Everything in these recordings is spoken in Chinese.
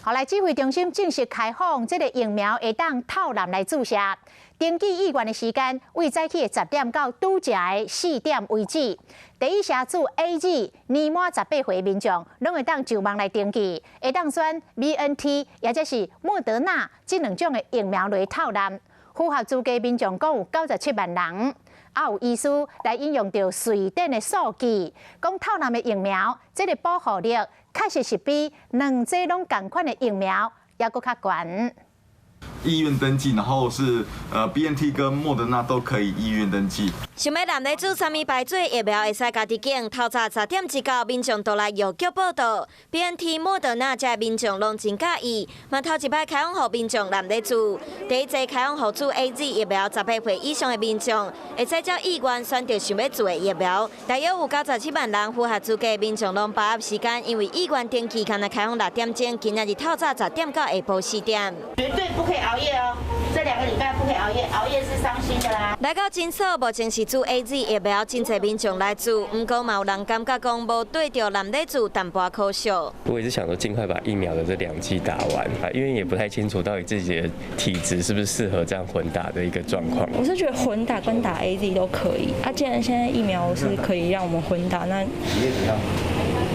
后来指挥中心正式开放，这个疫苗会当透蓝来注射。登记意愿的时间为早起的10点到拄则的4点为止。第一社主 AZ 年满18岁民众，拢会当就网来登记，会当选 BNT 或者是莫德纳这2种的疫苗来透蓝。符合资格民众共有97万人。也有医师来引用到瑞典的数据，讲透蓝的疫苗，这个保护力确实是比2剂拢同款的疫苗也搁较悬。意愿登记，然后是BNT 跟莫德纳都可以意愿登记。想要男女子参与排队疫苗，会使家己拣。透早10点1到，民众都来邮局报到。BNT、莫德纳这民众拢真介意，嘛头一摆开放予民众男女子。第一剂开放予注 AZ 疫苗18岁以上的民众，会使照意愿选择想要注的疫苗。大约有97万人符合资格民众拢把握时间，因为意愿登记可能开放6点钟，今仔日透早10点到下晡4点。绝对不可以熬夜哦，这2个礼拜不可以熬夜，熬夜是伤心的啦。来到诊所，目前是注 AZ 疫苗，真侪民众来注，不过嘛有人感觉讲无对着男女子淡薄可惜。我也是想说尽快把疫苗的这2剂打完啊，因为也不太清楚到底自己的体质是不是适合这样混打的一个状况。我是觉得混打跟打 AZ 都可以啊，既然现在疫苗是可以让我们混打，那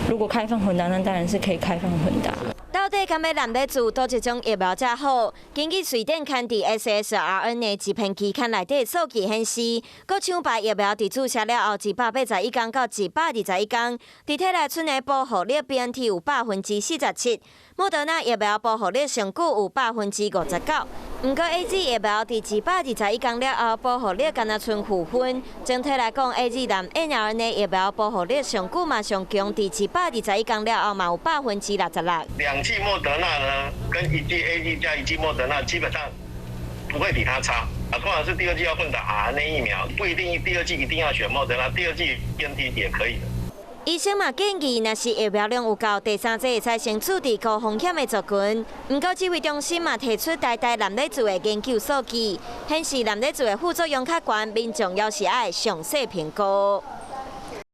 如果开放混打，那当然是可以开放混打。到底敢要男女子倒一种疫苗才好？根据瑞典刊伫 ssRNA 一篇期刊内底数据显示，各厂牌疫苗伫注射了后181天到121天，伫体内存的保护力 BNT 有47%，莫德纳疫苗保护力上久有59%。不过 AZ 疫苗伫121天了后，保护力敢若剩负分。整体来讲 ，AZ 男 mRNA 疫苗保护力上久嘛上强，伫121天了后嘛有66%。2剂莫德纳呢，跟1剂 AZ 加1剂莫德纳基本上不会比它差。通常是第2剂要混打 RNA 疫苗，不一定第2剂一定要选莫德纳，第2剂 BNT 也可以的。医生嘛建议，若是疫苗量有够，第3剂会使先处置高风险的族群。不过指挥中心嘛提出代男女子的研究数据，显示男女子的副作用较悬，民众要是爱详细评估。